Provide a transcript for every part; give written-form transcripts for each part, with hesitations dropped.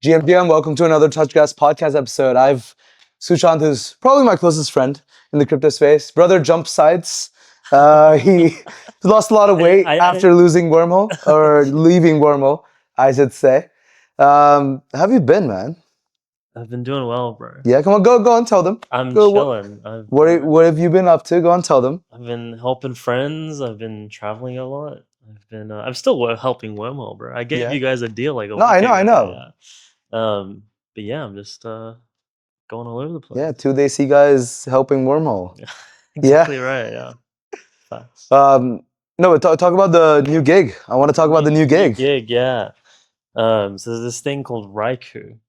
GM, welcome to another TouchGas podcast episode. I've Sushant, who's probably my closest friend in the crypto space. Brother jump sites. He lost a lot of weight after losing Wormhole, or leaving Wormhole, I should say. How have you been, man? I've been doing well, bro. Yeah, come on, go and tell them. I'm chilling. What have you been up to? Go and tell them. I've been helping friends. I've been traveling a lot. I'm still helping Wormhole, bro. I gave you guys a deal like a week ago. I know. Yeah. But yeah, I'm just going all over the place. Yeah, 2 days see guys helping Wormhole. Exactly right. Yeah. Facts. No, but talk about the new gig. I want to talk about the new gig. Yeah. So there's this thing called Raiku,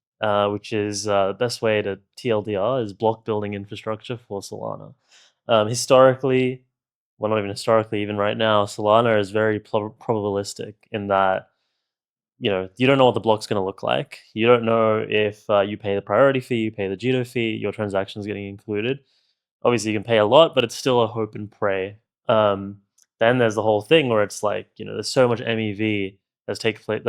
which is the best way to TLDR is block building infrastructure for Solana. Historically, well, not even historically, even right now, Solana is very probabilistic in that you don't know what the block's going to look like. You don't know if you pay the priority fee, you pay the Jito fee, your transaction's getting included. Obviously, you can pay a lot, but it's still a hope and pray. Then there's the whole thing where it's like, there's so much MEV that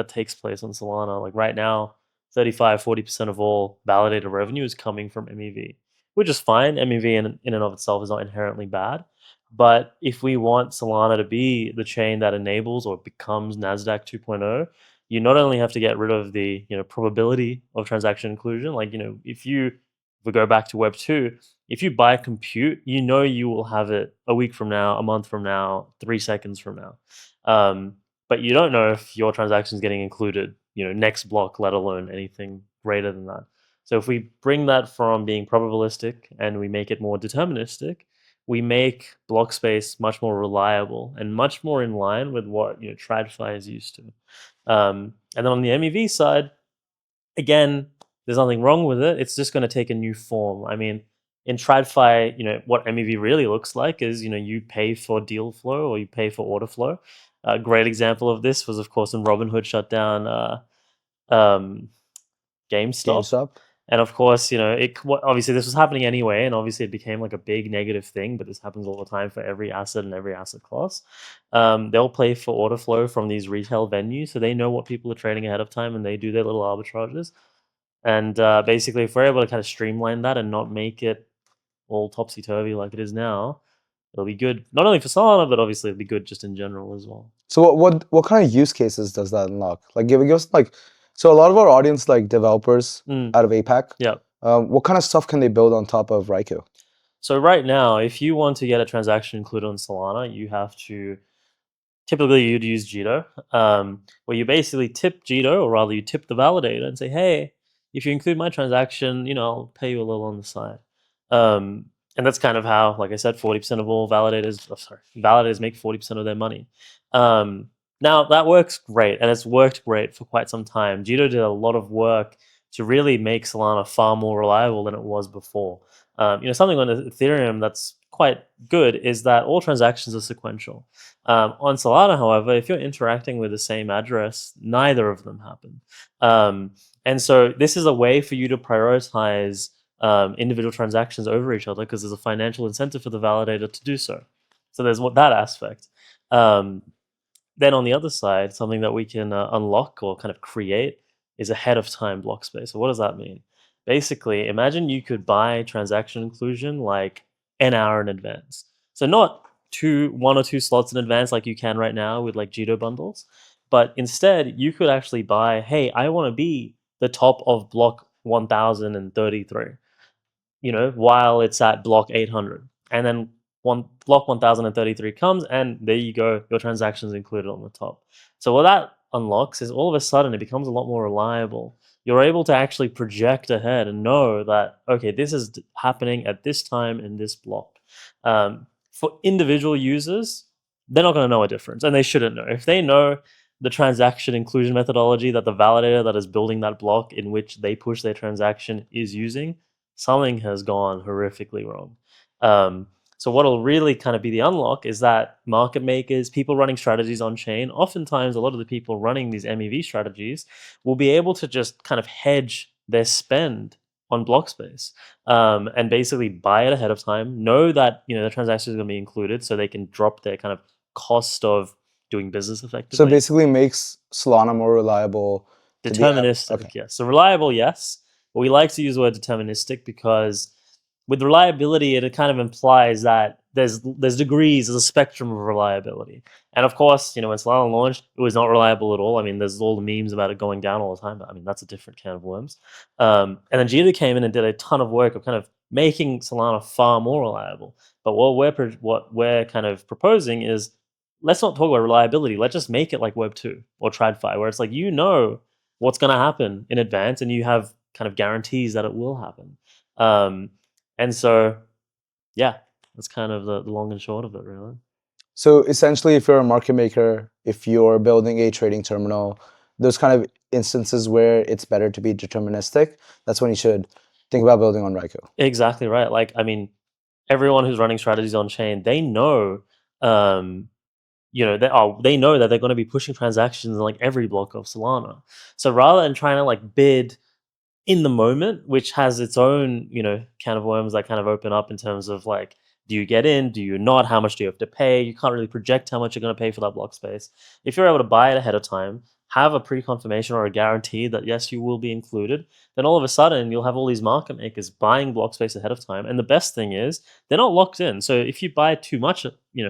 takes place on Solana. Like right now, 35-40% of all validated revenue is coming from MEV, which is fine. MEV in and of itself is not inherently bad. But if we want Solana to be the chain that enables or becomes NASDAQ 2.0, you not only have to get rid of the probability of transaction inclusion. Like, if we go back to Web 2, if you buy compute, you will have it a week from now, a month from now, 3 seconds from now. But you don't know if your transaction is getting included, next block, let alone anything greater than that. So if we bring that from being probabilistic and we make it more deterministic, we make block space much more reliable and much more in line with what TradFi is used to. And then on the MEV side, again, there's nothing wrong with it. It's just going to take a new form. I mean, in TradFi, what MEV really looks like is, you pay for deal flow or you pay for order flow. A great example of this was, of course, when Robinhood shut down GameStop. And of course, obviously this was happening anyway, and obviously it became like a big negative thing, but this happens all the time for every asset and every asset class. They'll pay for order flow from these retail venues, so they know what people are trading ahead of time, and they do their little arbitrages. And basically, if we're able to kind of streamline that and not make it all topsy-turvy like it is now, it'll be good, not only for Solana, but obviously it'll be good just in general as well. So what kind of use cases does that unlock? Like give us so a lot of our audience, like developers out of APAC. Yeah. What kind of stuff can they build on top of Raiku? So right now, if you want to get a transaction included on Solana, you have to, typically you'd use Jito, where you basically tip Jito, or rather you tip the validator and say, hey, if you include my transaction, I'll pay you a little on the side. And that's kind of how, like I said, 40% of all validators make 40% of their money. Now, that works great, and it's worked great for quite some time. Jito did a lot of work to really make Solana far more reliable than it was before. Something on Ethereum that's quite good is that all transactions are sequential. On Solana, however, if you're interacting with the same address, neither of them happen. And so this is a way for you to prioritize individual transactions over each other because there's a financial incentive for the validator to do so. So there's that aspect. Then on the other side, something that we can unlock or kind of create is ahead of time block space. So what does that mean? Basically, imagine you could buy transaction inclusion like an hour in advance. So not 1 or 2 slots in advance like you can right now with like Jito bundles, but instead you could actually buy, hey, I want to be the top of block 1033, while it's at block 800. And then block 1033 comes, and there you go, your transactions included on the top. So what that unlocks is all of a sudden it becomes a lot more reliable. You're able to actually project ahead and know that, okay, this is happening at this time in this block. For individual users, they're not going to know a difference, and they shouldn't know. If they know the transaction inclusion methodology that the validator that is building that block in which they push their transaction is using, something has gone horrifically wrong. So what'll really kind of be the unlock is that market makers, people running strategies on chain, oftentimes a lot of the people running these MEV strategies will be able to just kind of hedge their spend on block space and basically buy it ahead of time, know that the transaction is going to be included so they can drop their kind of cost of doing business effectively. So basically makes Solana more reliable Deterministic, okay. yes. So reliable, yes. But we like to use the word deterministic because with reliability, it kind of implies that there's degrees, there's a spectrum of reliability. And of course, when Solana launched, it was not reliable at all. I mean, there's all the memes about it going down all the time, but I mean, that's a different can of worms. And then Jita came in and did a ton of work of kind of making Solana far more reliable. But what we're kind of proposing is, let's not talk about reliability. Let's just make it like Web 2 or TradFi, where it's like, what's going to happen in advance and you have kind of guarantees that it will happen. And so, yeah, that's kind of the long and short of it, really. So essentially, if you're a market maker, if you're building a trading terminal, those kind of instances where it's better to be deterministic, that's when you should think about building on Raiku. Exactly right. Like, I mean, everyone who's running strategies on chain, they know, they know that they're going to be pushing transactions in like every block of Solana. So rather than trying to like bid in the moment, which has its own, can of worms that kind of open up in terms of like, do you get in? Do you not? How much do you have to pay? You can't really project how much you're going to pay for that block space. If you're able to buy it ahead of time, have a pre-confirmation or a guarantee that yes, you will be included, then all of a sudden you'll have all these market makers buying block space ahead of time. And the best thing is they're not locked in. So if you buy too much,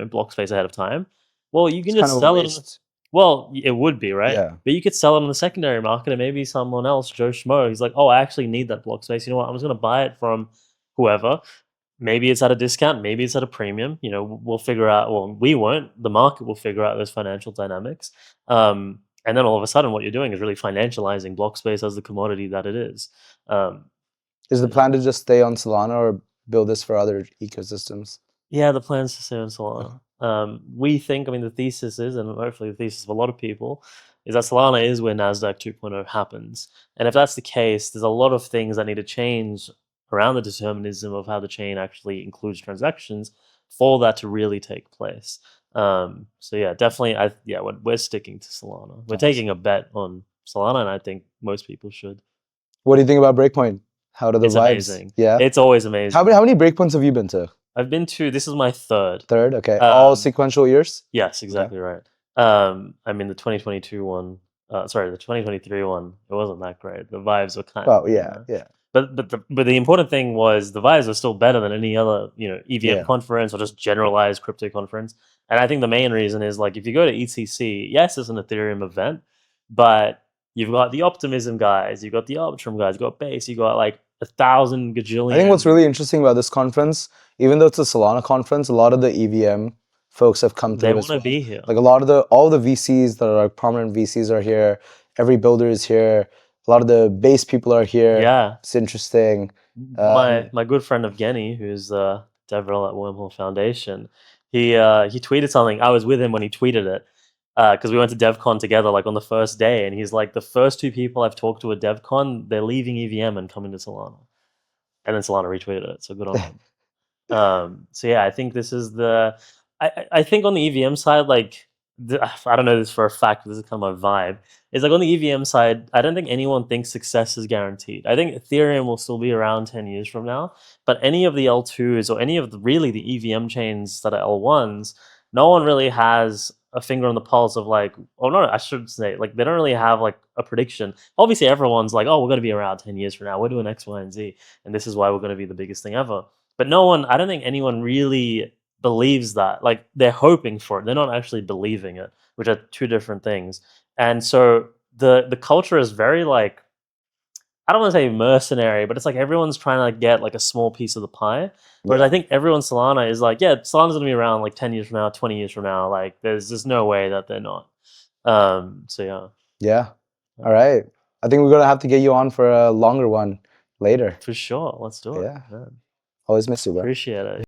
block space ahead of time, well, you can It's just kind of a sell it. waste. Well, it would be, right? Yeah. But you could sell it on the secondary market and maybe someone else, Joe Schmo, he's like, oh, I actually need that block space. You know what? I'm just going to buy it from whoever. Maybe it's at a discount. Maybe it's at a premium. We'll figure out, well, we won't. The market will figure out those financial dynamics. And then all of a sudden what you're doing is really financializing block space as the commodity that it is. Is the plan to just stay on Solana or build this for other ecosystems? Yeah, the plan's to stay on Solana. We think, the thesis is, and hopefully the thesis of a lot of people, is that Solana is where NASDAQ 2.0 happens. And if that's the case, there's a lot of things that need to change around the determinism of how the chain actually includes transactions for that to really take place. So yeah, definitely, we're sticking to Solana. We're taking a bet on Solana, and I think most people should. What do you think about Breakpoint? How do the It's vibes? amazing. Yeah, it's always amazing. How many breakpoints have you been to? I've been to, this is my third. Third, okay. All sequential years? Yes, exactly right. The 2022 one, the 2023 one, it wasn't that great. The vibes were kind of, yeah. But the important thing was the vibes were still better than any other, EVM conference or just generalized crypto conference. And I think the main reason is like, if you go to ETC, yes, it's an Ethereum event, but you've got the Optimism guys, you've got the Arbitrum guys, you've got Base, you've got like 1,000 gajillion. I think what's really interesting about this conference, even though it's a Solana conference, a lot of the EVM folks have come through. They want to be here. Like all the VCs that are like prominent VCs are here. Every builder is here. A lot of the base people are here. Yeah, it's interesting. My good friend Evgeny, who's the DevRel at Wormhole Foundation, he tweeted something. I was with him when he tweeted it because we went to DevCon together like on the first day, and he's like, the first two people I've talked to at DevCon, they're leaving EVM and coming to Solana, and then Solana retweeted it. So good on him. So yeah, I think this is I think on the EVM side, like I don't know this for a fact, but this is kind of my vibe. It's like on the EVM side, I don't think anyone thinks success is guaranteed. I think Ethereum will still be around 10 years from now, but any of the L2s or any of the EVM chains that are L1s, no one really has a finger on the pulse of like, oh no, I should say, like they don't really have like a prediction. Obviously everyone's like, oh, we're going to be around 10 years from now. We're doing X, Y, and Z, and this is why we're going to be the biggest thing ever. But I don't think anyone really believes that. Like they're hoping for it. They're not actually believing it, which are two different things. And so the culture is very like, I don't want to say mercenary, but it's like everyone's trying to get like a small piece of the pie. Whereas I think everyone Solana is like, yeah, Solana's gonna be around like 10 years from now, 20 years from now. Like there's just no way that they're not. So yeah. Yeah. All right. I think we're gonna have to get you on for a longer one later. For sure. Let's do it. Yeah. Always miss you, bro. Appreciate it.